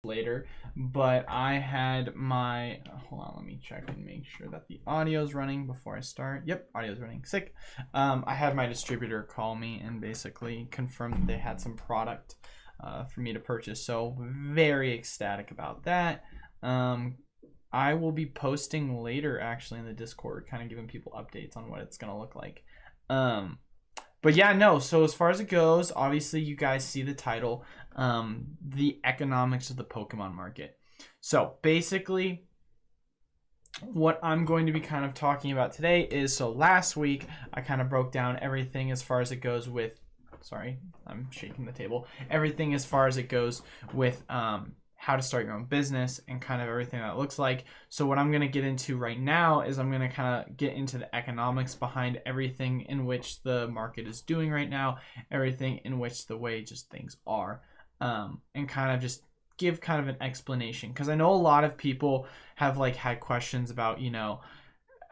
later, but I had my hold on, let me check and make sure that the audio is running before I start. Yep, audio is running. Sick. I had my distributor call me and basically confirm that they had some product for me to purchase, so very ecstatic about that. I will be posting later actually in the Discord, kind of giving people updates on what it's gonna look like. But yeah, no, so as far as it goes, obviously you guys see the title, the economics of the Pokemon market. So basically what I'm going to be kind of talking about today is, so last week I kind of broke down everything as far as it goes with, sorry, I'm shaking the table, everything as far as it goes with how to start your own business and kind of everything that looks like. So what I'm going to get into right now is I'm going to kind of get into the economics behind everything in which the market is doing right now, everything in which the way just things are, and kind of just give kind of an explanation, because I know a lot of people have like had questions about, you know,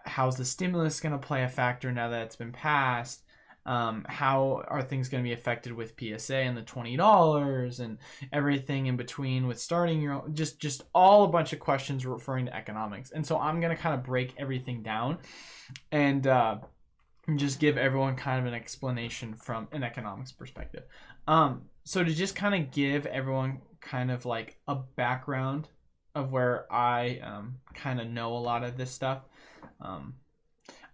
how's the stimulus going to play a factor now that it's been passed. How are things going to be affected with PSA and the $20 and everything in between with starting your own, just all a bunch of questions referring to economics. And so I'm going to kind of break everything down and just give everyone kind of an explanation from an economics perspective. So to just kind of give everyone kind of like a background of where I kind of know a lot of this stuff.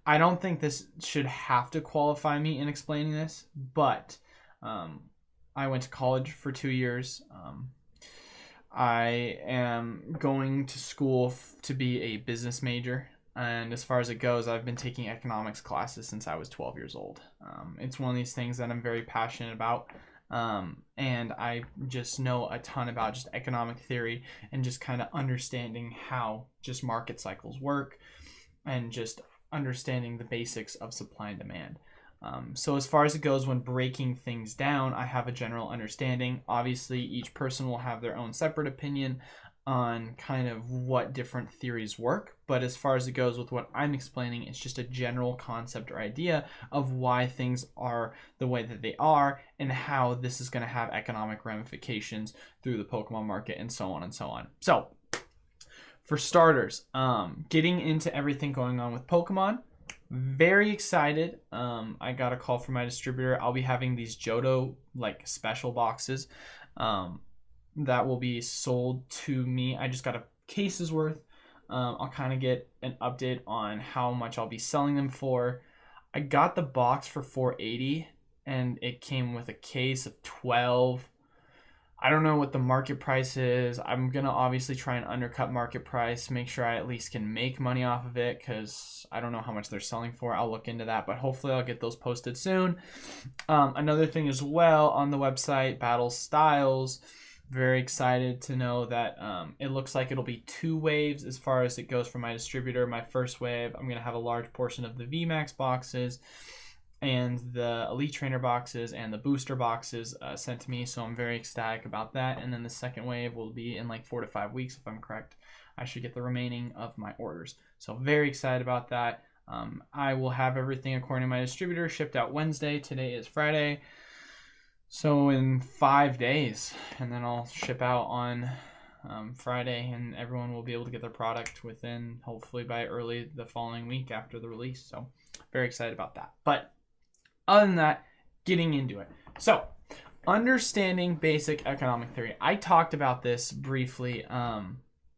I don't think this should have to qualify me in explaining this, but I went to college for 2 years. I am going to school to be a business major. And as far as it goes, I've been taking economics classes since I was 12 years old. It's one of these things that I'm very passionate about. And I just know a ton about just economic theory and just kind of understanding how just market cycles work and just understanding the basics of supply and demand. So as far as it goes when breaking things down, I have a general understanding. Obviously, each person will have their own separate opinion on kind of what different theories work. But as far as it goes with what I'm explaining, it's just a general concept or idea of why things are the way that they are and how this is going to have economic ramifications through the Pokemon market and so on and so on. So for starters, getting into everything going on with Pokemon, very excited. I got a call from my distributor. I'll be having these Johto like special boxes that will be sold to me. I just got a case's worth. I'll kind of get an update on how much I'll be selling them for. I got the box for $480 and it came with a case of 12. I don't know what the market price is. I'm going to obviously try and undercut market price, make sure I at least can make money off of it, because I don't know how much they're selling for. I'll look into that, but hopefully I'll get those posted soon. Another thing as well on the website, Battle Styles. Very excited to know that it looks like it'll be 2 waves as far as it goes from my distributor. My first wave, I'm going to have a large portion of the VMAX boxes and the Elite Trainer boxes and the booster boxes sent to me, so I'm very ecstatic about that. And then the second wave will be in like 4 to 5 weeks, if I'm correct. I should get the remaining of my orders, so very excited about that. I will have everything according to my distributor shipped out Wednesday. Today is Friday, so in 5 days, and then I'll ship out on Friday, and everyone will be able to get their product within, hopefully by early the following week after the release. So very excited about that. But other than that, getting into it. So, understanding basic economic theory. I talked about this briefly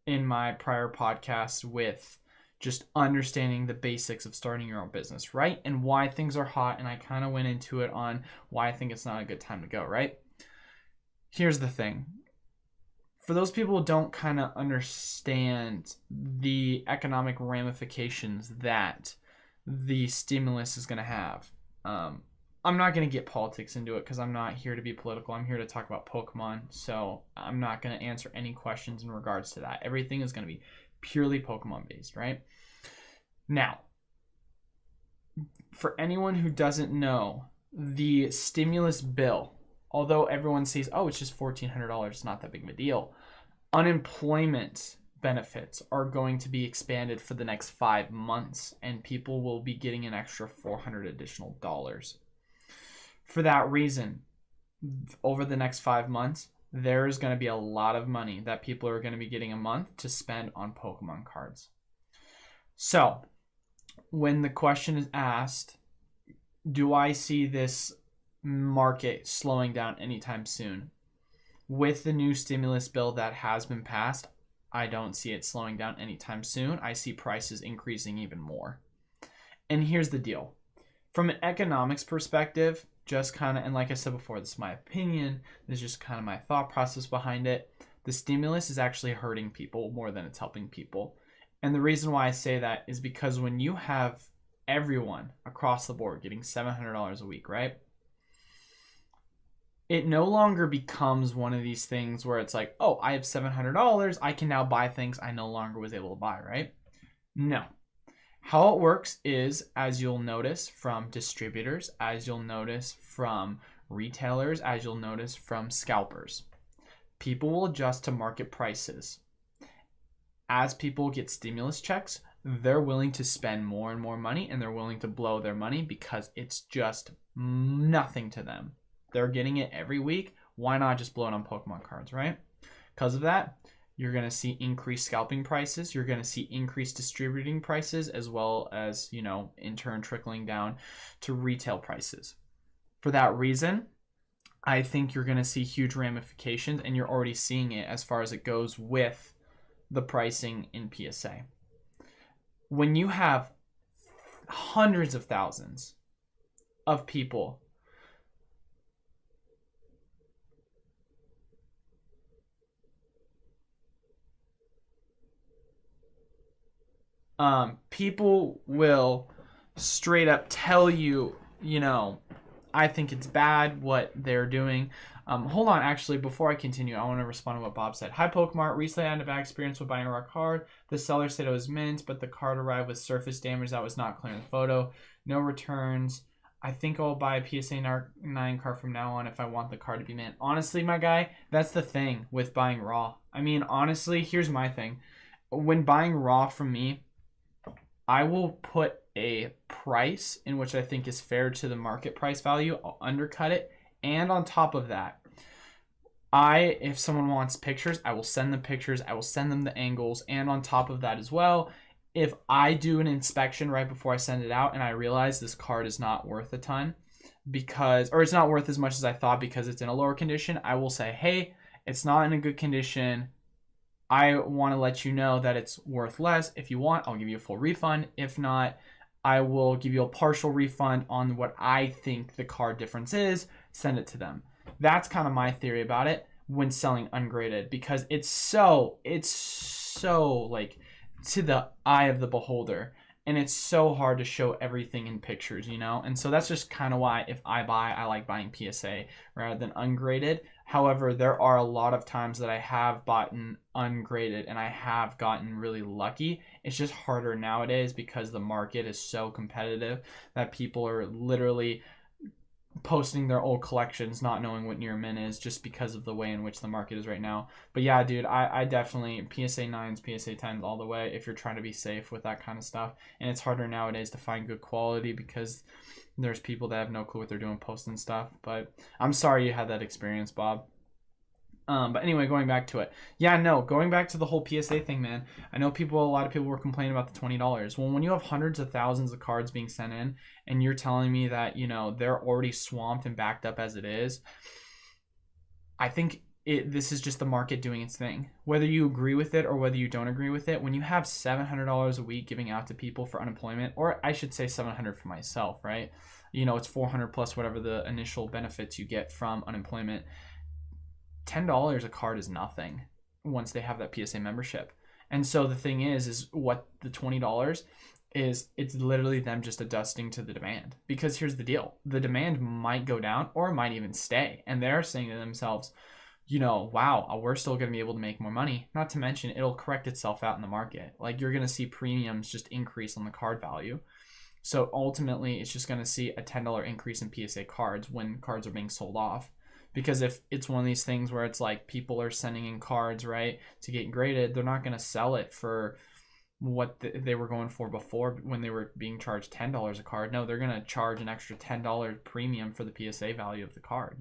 in my prior podcast with just understanding the basics of starting your own business, right? And why things are hot, and I kind of went into it on why I think it's not a good time to go, right? Here's the thing. For those people who don't kind of understand the economic ramifications that the stimulus is going to have, I'm not going to get politics into it because I'm not here to be political. I'm here to talk about Pokemon, so I'm not going to answer any questions in regards to that. Everything is going to be purely Pokemon based, right? Now, for anyone who doesn't know, the stimulus bill, although everyone sees, oh, it's just $1,400, it's not that big of a deal, unemployment benefits are going to be expanded for the next 5 months, and people will be getting an extra $400 additional dollars. For that reason, over the next 5 months, there's going to be a lot of money that people are going to be getting a month to spend on Pokemon cards. So, when the question is asked, do I see this market slowing down anytime soon? With the new stimulus bill that has been passed, I don't see it slowing down anytime soon. I see prices increasing even more. And here's the deal. From an economics perspective, just kind of, and like I said before, this is my opinion, this is just kind of my thought process behind it. The stimulus is actually hurting people more than it's helping people. And the reason why I say that is because when you have everyone across the board getting $700 a week, right? It no longer becomes one of these things where it's like, oh, I have $700, I can now buy things I no longer was able to buy, right? No. How it works is, as you'll notice from distributors, as you'll notice from retailers, as you'll notice from scalpers, people will adjust to market prices. As people get stimulus checks, they're willing to spend more and more money, and they're willing to blow their money because it's just nothing to them. They're getting it every week. Why not just blow it on Pokemon cards, right? Because of that, you're going to see increased scalping prices. You're going to see increased distributing prices, as well as, in turn trickling down to retail prices. For that reason, I think you're going to see huge ramifications, and you're already seeing it as far as it goes with the pricing in PSA. When you have hundreds of thousands of people people will straight up tell you, I think it's bad what they're doing. Hold on, actually, before I continue, I want to respond to what Bob said. Hi, Pokemart. Recently, I had a bad experience with buying a raw card. The seller said it was mint, but the card arrived with surface damage that was not clear in the photo. No returns. I think I'll buy a PSA 9 card from now on if I want the card to be mint. Honestly, my guy, that's the thing with buying raw. I mean, honestly, here's my thing. When buying raw from me, I will put a price in which I think is fair to the market price value. I'll undercut it. And on top of that, if someone wants pictures, I will send them pictures. I will send them the angles. And on top of that as well, if I do an inspection right before I send it out and I realize this card is not worth a ton or it's not worth as much as I thought because it's in a lower condition, I will say, hey, it's not in a good condition. I want to let you know that it's worth less. If you want, I'll give you a full refund. If not, I will give you a partial refund on what I think the card difference is. Send it to them. That's kind of my theory about it when selling ungraded, because it's so like to the eye of the beholder, and it's so hard to show everything in pictures, And so that's just kind of why if I like buying PSA rather than ungraded. However, there are a lot of times that I have bought ungraded and I have gotten really lucky. It's just harder nowadays because the market is so competitive that people are literally posting their old collections not knowing what near mint is just because of the way in which the market is right now. But yeah, dude, I definitely PSA 9s, PSA 10s all the way if you're trying to be safe with that kind of stuff. And it's harder nowadays to find good quality because there's people that have no clue what they're doing posting stuff. But I'm sorry you had that experience, Bob. But anyway, going back to it. Yeah, no, going back to the whole PSA thing, man. I know a lot of people were complaining about the $20. Well, when you have hundreds of thousands of cards being sent in and you're telling me that, they're already swamped and backed up as it is, I think this is just the market doing its thing. Whether you agree with it or whether you don't agree with it, when you have $700 a week giving out to people for unemployment, or I should say $700 for myself, right? It's $400 plus whatever the initial benefits you get from unemployment. $10 a card is nothing once they have that PSA membership. And so the thing is what the $20 is, it's literally them just adjusting to the demand. Because here's the deal. The demand might go down or it might even stay. And they're saying to themselves, wow, we're still going to be able to make more money. Not to mention it'll correct itself out in the market. Like you're going to see premiums just increase on the card value. So ultimately it's just going to see a $10 increase in PSA cards when cards are being sold off. Because if it's one of these things where it's like people are sending in cards, right, to get graded, they're not going to sell it for what they were going for before when they were being charged $10 a card. No, they're going to charge an extra $10 premium for the PSA value of the card,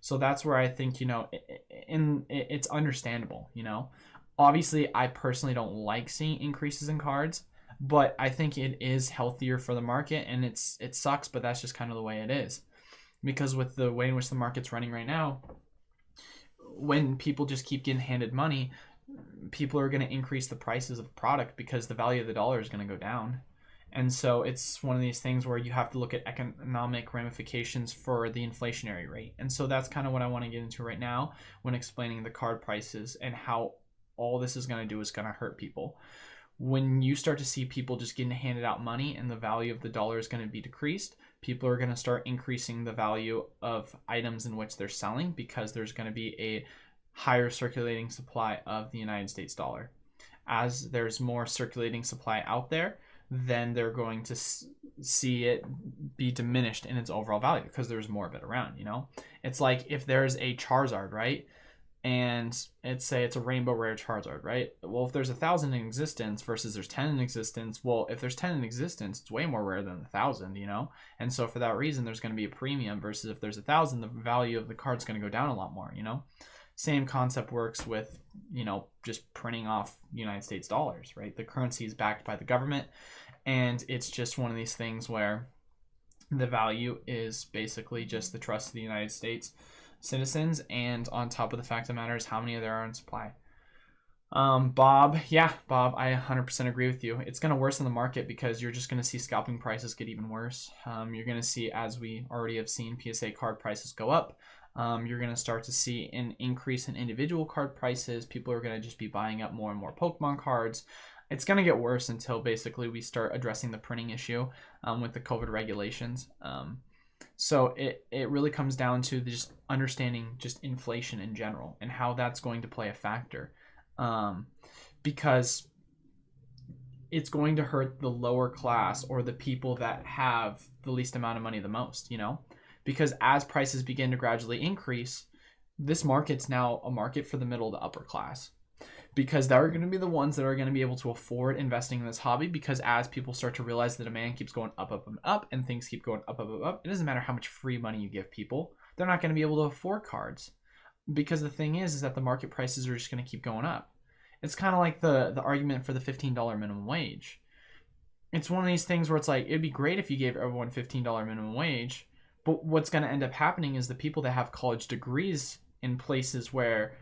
So that's where I think, it's understandable, Obviously, I personally don't like seeing increases in cards, but I think it is healthier for the market, and it sucks, but that's just kind of the way it is. Because with the way in which the market's running right now, when people just keep getting handed money, people are going to increase the prices of product because the value of the dollar is going to go down. And so it's one of these things where you have to look at economic ramifications for the inflationary rate. And so that's kind of what I want to get into right now when explaining the card prices and how all this is going to do is going to hurt people. When you start to see people just getting handed out money and the value of the dollar is going to be decreased, people are going to start increasing the value of items in which they're selling because there's going to be a higher circulating supply of the United States dollar. As there's more circulating supply out there, then they're going to see it be diminished in its overall value because there's more of it around, It's like if there's a Charizard, right? And it's a rainbow rare Charizard, right? Well, if there's 1,000 in existence versus there's 10 in existence, well, if there's 10 in existence, it's way more rare than 1,000, And so for that reason, there's going to be a premium versus if there's 1,000, the value of the card's going to go down a lot more, Same concept works with, just printing off United States dollars, right? The currency is backed by the government, and it's just one of these things where the value is basically just the trust of the United States citizens, and on top of the fact of the matter is how many there are in supply. Bob, I 100% agree with you. It's going to worsen the market because you're just going to see scalping prices get even worse. You're going to see, as we already have seen, PSA card prices go up. You're going to start to see an increase in individual card prices. People are going to just be buying up more and more Pokemon cards. It's going to get worse until basically we start addressing the printing issue with the COVID regulations. So it really comes down to just understanding just inflation in general and how that's going to play a factor, because it's going to hurt the lower class or the people that have the least amount of money the most, because as prices begin to gradually increase, this market's now a market for the middle to upper class. Because they're going to be the ones that are going to be able to afford investing in this hobby, because as people start to realize the demand keeps going up, up, and up, and things keep going up, up, up, up, it doesn't matter how much free money you give people, they're not going to be able to afford cards. Because the thing is that the market prices are just going to keep going up. It's kind of like the argument for the $15 minimum wage. It's one of these things where it's like, it'd be great if you gave everyone $15 minimum wage, but what's going to end up happening is the people that have college degrees in places where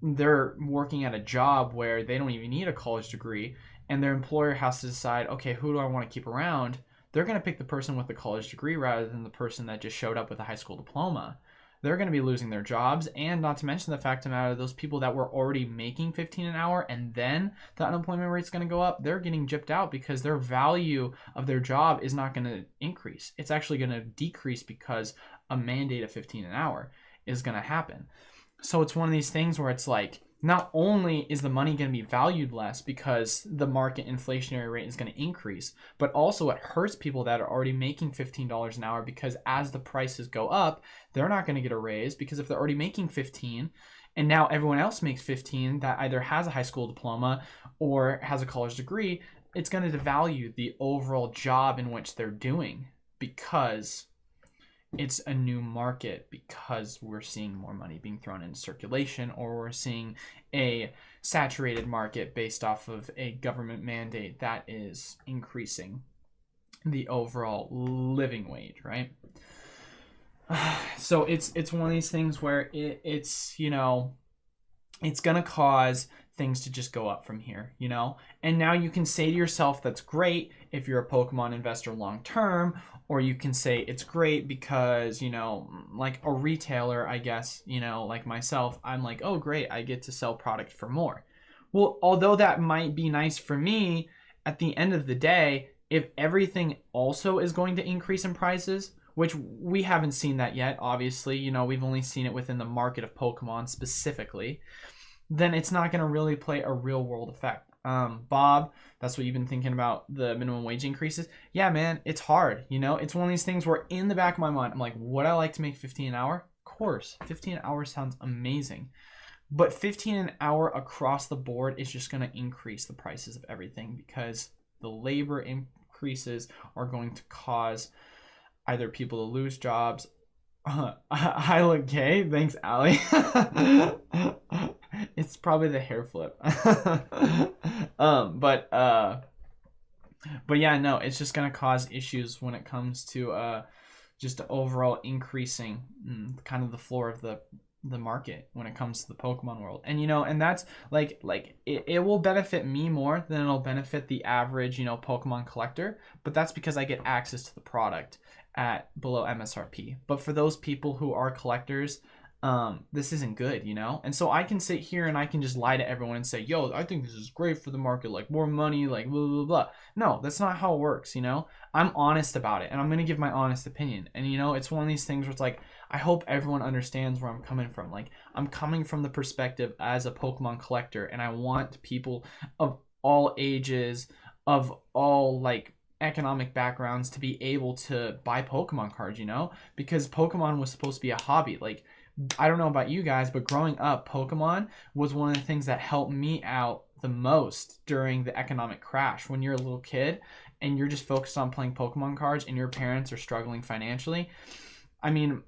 they're working at a job where they don't even need a college degree, and their employer has to decide, okay, who do I want to keep around? They're going to pick the person with the college degree rather than the person that just showed up with a high school diploma. They're going to be losing their jobs, and not to mention the fact of the matter, those people that were already making $15 an hour and then the unemployment rate's going to go up, they're getting gypped out because their value of their job is not going to increase. It's actually going to decrease because a mandate of $15 an hour is going to happen. So it's one of these things where it's like, not only is the money going to be valued less because the market inflationary rate is going to increase, but also it hurts people that are already making $15 an hour, because as the prices go up, they're not going to get a raise, because if they're already making 15 and now everyone else makes 15 that either has a high school diploma or has a college degree, it's going to devalue the overall job in which they're doing, because it's a new market, because we're seeing more money being thrown into circulation, or we're seeing a saturated market based off of a government mandate that is increasing the overall living wage, right? So it's one of these things where it's it's going to cause things to just go up from here, And now you can say to yourself, that's great if you're a Pokemon investor long term, or you can say it's great because, like a retailer, I guess, like myself, I'm like, oh, great, I get to sell product for more. Well, although that might be nice for me, at the end of the day, if everything also is going to increase in prices, which we haven't seen that yet, obviously, we've only seen it within the market of Pokemon specifically, then it's not going to really play a real world effect. Bob, that's what you've been thinking about, the minimum wage increases. Yeah, man, it's hard. It's one of these things where in the back of my mind, I'm like, would I like to make 15 an hour? Of course, 15 an hour sounds amazing. But 15 an hour across the board is just going to increase the prices of everything, because the labor increases are going to cause either people to lose jobs, I look gay. Thanks, Allie. It's probably the hair flip. um, but uh, but yeah, no, it's just gonna cause issues when it comes to just overall increasing kind of the floor of the market when it comes to the Pokemon world. And and that's like it will benefit me more than it'll benefit the average, Pokemon collector, but that's because I get access to the product at below MSRP. But for those people who are collectors, this isn't good, And so I can sit here and I can just lie to everyone and say, yo, I think this is great for the market, like more money, like blah, blah, blah. No, that's not how it works, I'm honest about it and I'm going to give my honest opinion. And, it's one of these things where it's like, I hope everyone understands where I'm coming from. Like, I'm coming from the perspective as a Pokemon collector, and I want people of all ages, of all, like, economic backgrounds to be able to buy Pokemon cards, Because Pokemon was supposed to be a hobby. Like, I don't know about you guys, but growing up, Pokemon was one of the things that helped me out the most during the economic crash. When you're a little kid and you're just focused on playing Pokemon cards and your parents are struggling financially, I mean,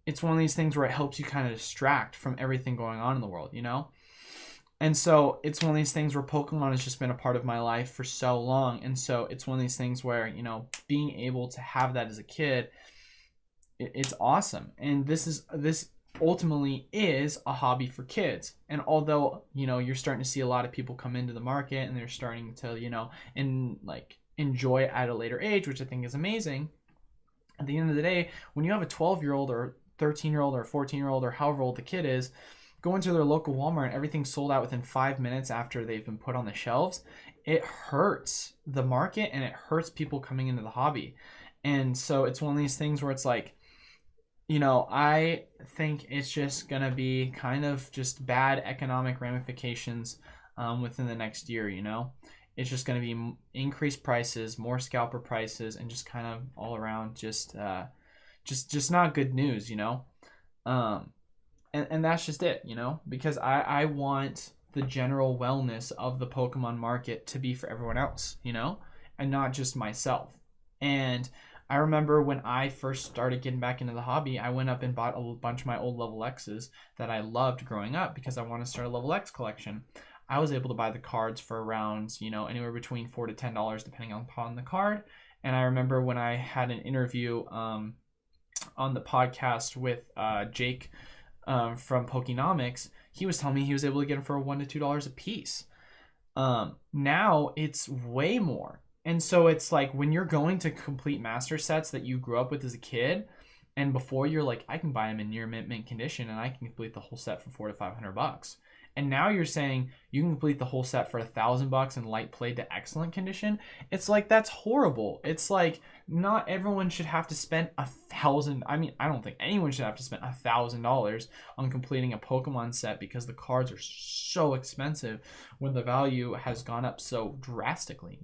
it's one of these things where it helps you kind of distract from everything going on in the world, And so it's one of these things where Pokemon has just been a part of my life for so long. And so it's one of these things where, being able to have that as a kid, it's awesome. And this ultimately is a hobby for kids. And although, you're starting to see a lot of people come into the market and they're starting to, enjoy it at a later age, which I think is amazing. At the end of the day, when you have a 12-year-old or 13-year-old or 14-year-old or however old the kid is, going to their local Walmart and everything's sold out within 5 minutes after they've been put on the shelves, it hurts the market and it hurts people coming into the hobby. And so it's one of these things where it's like, I think it's just going to be kind of just bad economic ramifications within the next year, It's just going to be increased prices, more scalper prices, and just kind of all around just not good news, And that's just it, Because I want the general wellness of the Pokemon market to be for everyone else, And not just myself. And I remember when I first started getting back into the hobby, I went up and bought a bunch of my old level X's that I loved growing up because I want to start a level X collection. I was able to buy the cards for around, anywhere between $4 to $10 depending upon the card. And I remember when I had an interview on the podcast with Jake from Pokenomics, he was telling me he was able to get them for $1 to $2 a piece. Now it's way more. And so it's like when you're going to complete master sets that you grew up with as a kid, and before you're like, I can buy them in near mint condition and I can complete the whole set for $400 to $500. And now you're saying you can complete the whole set for $1,000 in light played to excellent condition. It's like, that's horrible. It's like, not everyone should have to spend $1,000. I mean, I don't think anyone should have to spend $1,000 on completing a Pokemon set because the cards are so expensive when the value has gone up so drastically,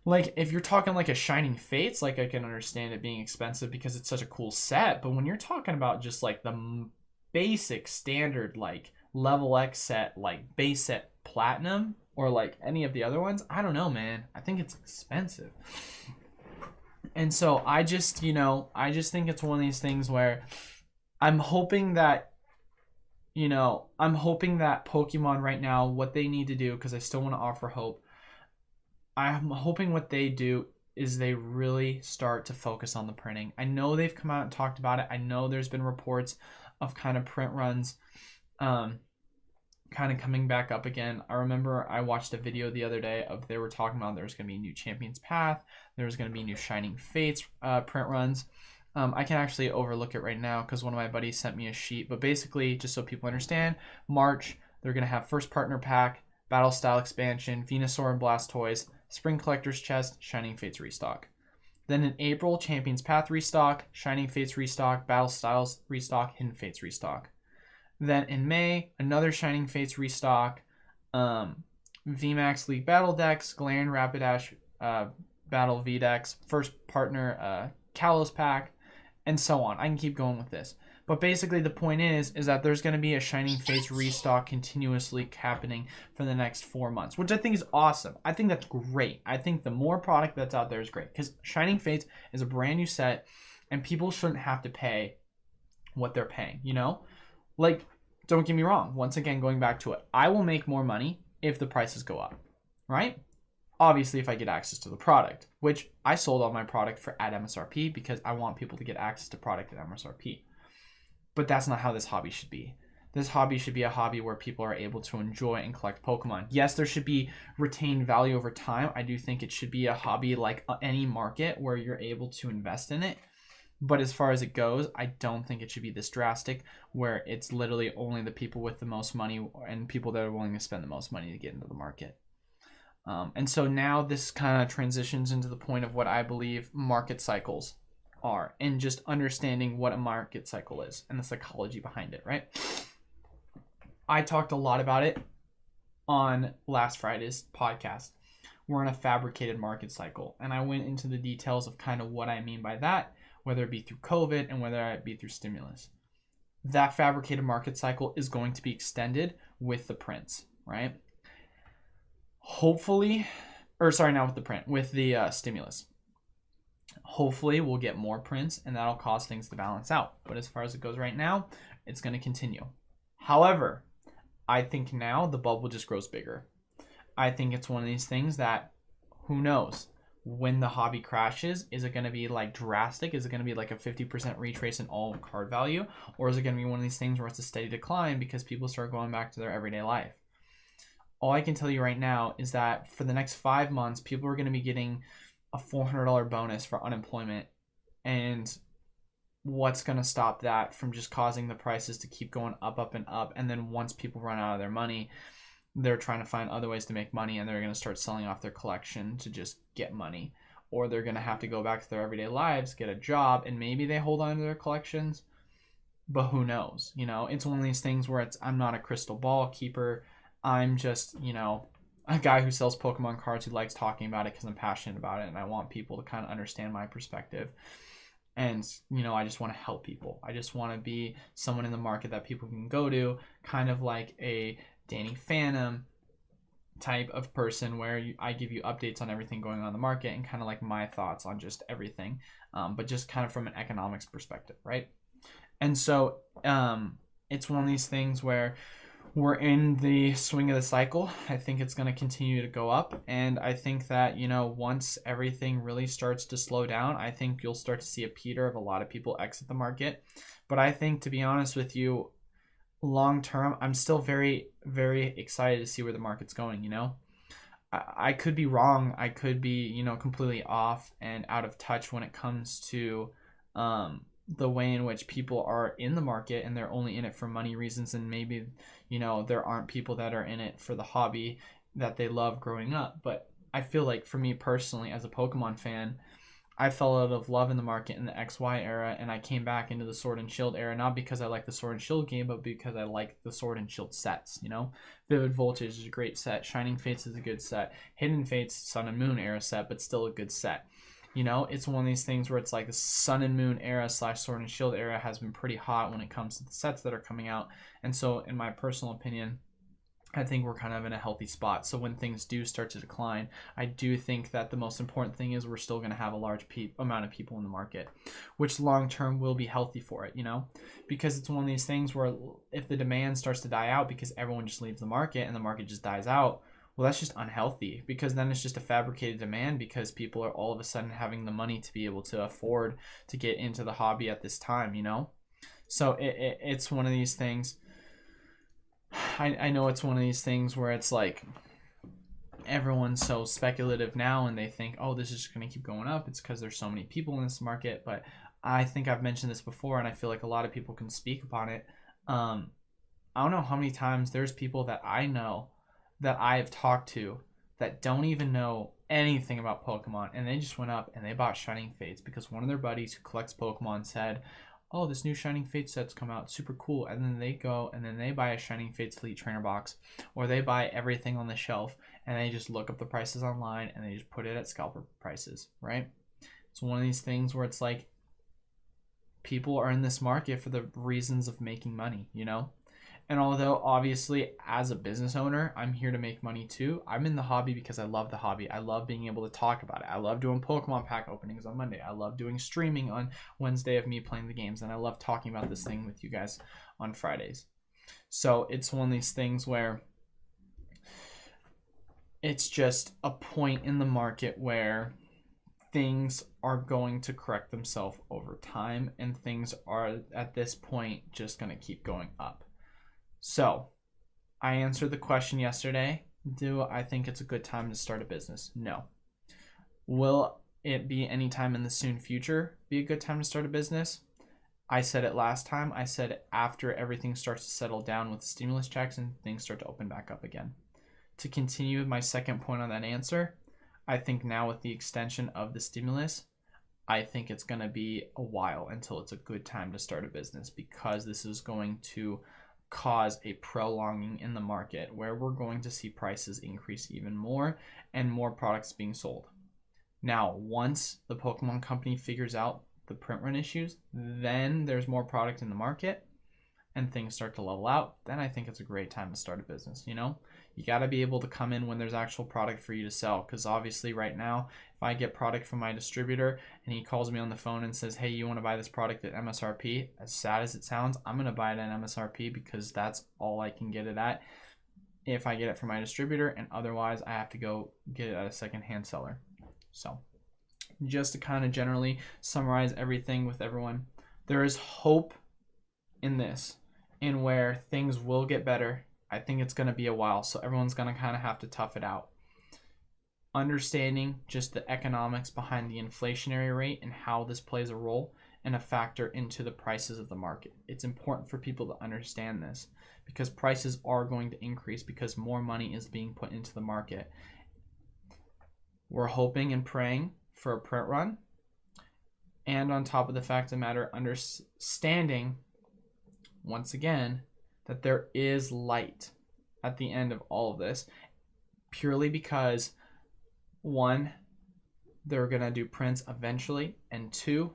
Like, if you're talking like a Shining Fates, like, I can understand it being expensive because it's such a cool set. But when you're talking about just like the basic standard, like, level X set, like base set platinum, or like any of the other ones, I don't know, man. I think it's expensive. And so I just think it's one of these things where I'm hoping that Pokemon right now, what they need to do, because I still want to offer hope, I'm hoping what they do is they really start to focus on the printing. I know they've come out and talked about it. I know there's been reports of kind of print runs kind of coming back up again. I remember I watched a video the other day of they were talking about there's going to be a new Champion's Path. There's going to be new Shining Fates print runs. I can actually overlook it right now because one of my buddies sent me a sheet. But basically, just so people understand, March, they're going to have first partner pack, battle style expansion, Venusaur and Blastoise, Spring Collector's Chest, Shining Fates restock. Then in April, Champion's Path restock, Shining Fates restock, Battle Styles restock, Hidden Fates restock. Then in May, another Shining Fates restock, VMAX League Battle Decks, Galarian Rapidash Battle V Decks, first partner Kalos pack, and so on. I can keep going with this. But basically the point is that there's going to be a Shining Fates restock continuously happening for the next 4 months, which I think is awesome. I think that's great. I think the more product that's out there is great because Shining Fates is a brand new set. and people shouldn't have to pay what they're paying, Like, don't get me wrong. Once again, going back to it, I will make more money if the prices go up, right? Obviously, if I get access to the product, which I sold all my product at MSRP because I want people to get access to product at MSRP. But that's not how this hobby should be. This hobby should be a hobby where people are able to enjoy and collect Pokemon. Yes, there should be retained value over time. I do think it should be a hobby like any market where you're able to invest in it. But as far as it goes, I don't think it should be this drastic where it's literally only the people with the most money and people that are willing to spend the most money to get into the market. And so now this kind of transitions into the point of what I believe market cycles are and just understanding what a market cycle is and the psychology behind it, right? I talked a lot about it on last Friday's podcast. We're in a fabricated market cycle, and I went into the details of kind of what I mean by that, whether it be through COVID and whether it be through stimulus. That fabricated market cycle is going to be extended with the prints, right? Hopefully, not with the print, with the stimulus. Hopefully we'll get more prints and that'll cause things to balance out. But as far as it goes right now, it's going to continue. However, I think now the bubble just grows bigger. I think it's one of these things that, who knows, when the hobby crashes, is it going to be like drastic? Is it going to be like a 50% retrace in all card value? Or is it going to be one of these things where it's a steady decline because people start going back to their everyday life? All I can tell you right now is that for the next 5 months, people are going to be getting a $400 bonus for unemployment. And what's going to stop that from just causing the prices to keep going up and up? And then once people run out of their money, they're trying to find other ways to make money, and they're going to start selling off their collection to just get money. Or they're going to have to go back to their everyday lives, get a job, and maybe they hold on to their collections. But who knows? It's one of these things where I'm not a crystal ball keeper. I'm just, a guy who sells Pokemon cards who likes talking about it because I'm passionate about it and I want people to kind of understand my perspective. And, I just want to help people. I just want to be someone in the market that people can go to, kind of like a Danny Phantom type of person where I give you updates on everything going on in the market and kind of like my thoughts on just everything, but just kind of from an economics perspective, right? And so it's one of these things where we're in the swing of the cycle. I think it's going to continue to go up. And I think that, once everything really starts to slow down, I think you'll start to see a peter of a lot of people exit the market. But I think, to be honest with you, long term, I'm still very, very excited to see where the market's going, I could be wrong. I could be, completely off and out of touch when it comes to the way in which people are in the market and they're only in it for money reasons, and maybe there aren't people that are in it for the hobby that they love growing up. But I feel like for me personally, as a Pokemon fan, I fell out of love in the market in the XY era, and I came back into the Sword and Shield era, not because I like the Sword and Shield game, but because I like the Sword and Shield sets, Vivid Voltage is a great set, Shining Fates is a good set, Hidden Fates, Sun and Moon era set, but still a good set. It's one of these things where it's like the Sun and Moon era / Sword and Shield era has been pretty hot when it comes to the sets that are coming out. And so in my personal opinion, I think we're kind of in a healthy spot. So when things do start to decline, I do think that the most important thing is we're still going to have a large amount of people in the market, which long term will be healthy for it, because it's one of these things where if the demand starts to die out because everyone just leaves the market and the market just dies out, well, that's just unhealthy, because then it's just a fabricated demand because people are all of a sudden having the money to be able to afford to get into the hobby at this time, So it's one of these things. I know it's one of these things where it's like everyone's so speculative now and they think, oh, this is just going to keep going up. It's because there's so many people in this market. But I think I've mentioned this before, and I feel like a lot of people can speak upon it. I don't know how many times there's people that I know that I have talked to that don't even know anything about Pokemon, and they just went up and they bought Shining Fates because one of their buddies who collects Pokemon said, oh, this new Shining Fates set's come out, super cool. And then they go and then they buy a Shining Fates Fleet Trainer box, or they buy everything on the shelf and they just look up the prices online and they just put it at scalper prices, right? It's one of these things where it's like people are in this market for the reasons of making money, And although obviously as a business owner, I'm here to make money too, I'm in the hobby because I love the hobby. I love being able to talk about it. I love doing Pokemon pack openings on Monday. I love doing streaming on Wednesday of me playing the games. And I love talking about this thing with you guys on Fridays. So it's one of these things where it's just a point in the market where things are going to correct themselves over time, and things are at this point just going to keep going up. So I answered the question yesterday. Do I think it's a good time to start a business? No. Will it be any time in the soon future be a good time to start a business? I said it last time. I said after everything starts to settle down with stimulus checks and things start to open back up again. To continue with my second point on that answer, I think now with the extension of the stimulus, I think it's going to be a while until it's a good time to start a business, because this is going to cause a prolonging in the market where we're going to see prices increase even more and more products being sold. Now, once the Pokemon company figures out the print run issues, then there's more product in the market and things start to level out. Then I think it's a great time to start a business. You know, you got to be able to come in when there's actual product for you to sell, because obviously right now, if I get product from my distributor and he calls me on the phone and says, hey, you want to buy this product at MSRP, as sad as it sounds, I'm going to buy it at MSRP because that's all I can get it at if I get it from my distributor, and otherwise I have to go get it at a secondhand seller. So just to kind of generally summarize everything with everyone, there is hope in this, in where things will get better. I think it's going to be a while, so everyone's going to kind of have to tough it out. Understanding just the economics behind the inflationary rate and how this plays a role and a factor into the prices of the market. It's important for people to understand this, because prices are going to increase because more money is being put into the market. We're hoping and praying for a print run, and on top of the fact of the matter, understanding once again that there is light at the end of all of this, purely because one, they're going to do prints eventually, and two,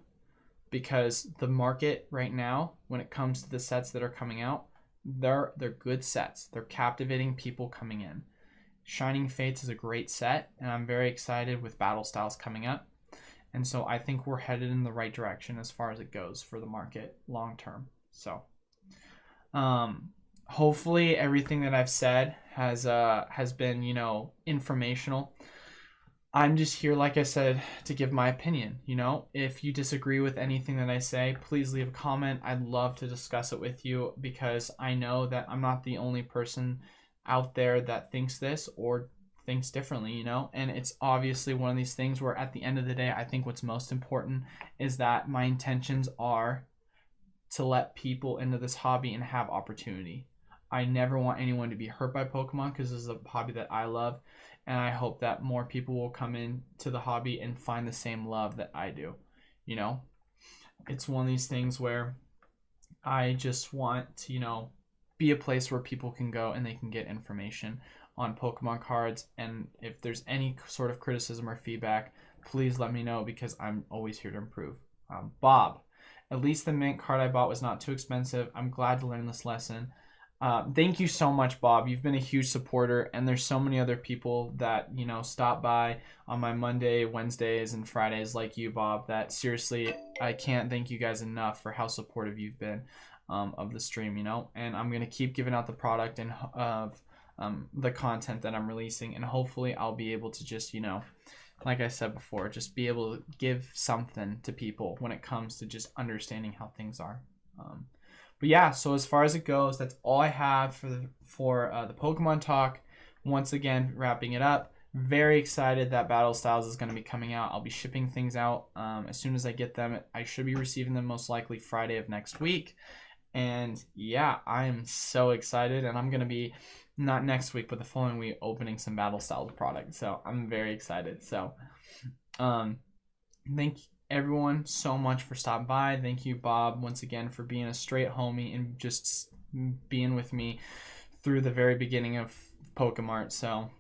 because the market right now, when it comes to the sets that are coming out, they're good sets. They're captivating people coming in. Shining Fates is a great set, and I'm very excited with Battle Styles coming up. And so I think we're headed in the right direction as far as it goes for the market long term. So hopefully everything that I've said has been, you know, informational. I'm just here, like I said, to give my opinion. You know, if you disagree with anything that I say, please leave a comment. I'd love to discuss it with you, because I know that I'm not the only person out there that thinks this or thinks differently, you know. And it's obviously one of these things where at the end of the day, I think what's most important is that my intentions are to let people into this hobby and have opportunity. I never want anyone to be hurt by Pokemon, because this is a hobby that I love, and I hope that more people will come into the hobby and find the same love that I do. You know, it's one of these things where I just want to, you know, be a place where people can go and they can get information on Pokemon cards. And if there's any sort of criticism or feedback, please let me know, because I'm always here to improve. Bob, at least the mint card I bought was not too expensive. I'm glad to learn this lesson. Thank you so much, Bob. You've been a huge supporter, and there's so many other people that, you know, stop by on my Monday, Wednesdays, and Fridays like you, Bob, that seriously, I can't thank you guys enough for how supportive you've been of the stream, you know. And I'm going to keep giving out the product and of the content that I'm releasing, and hopefully I'll be able to just, you know, like I said before, just be able to give something to people when it comes to just understanding how things are. But yeah, so as far as it goes, that's all I have for the Pokemon talk. Once again, wrapping it up. Very excited that Battle Styles is going to be coming out. I'll be shipping things out as soon as I get them. I should be receiving them most likely Friday of next week. And yeah, I am so excited, and I'm going to be, not next week, but the following week, opening some Battle Styles products. So I'm very excited. So thank everyone so much for stopping by. Thank you, Bob, once again for being a straight homie and just being with me through the very beginning of Pokemart. So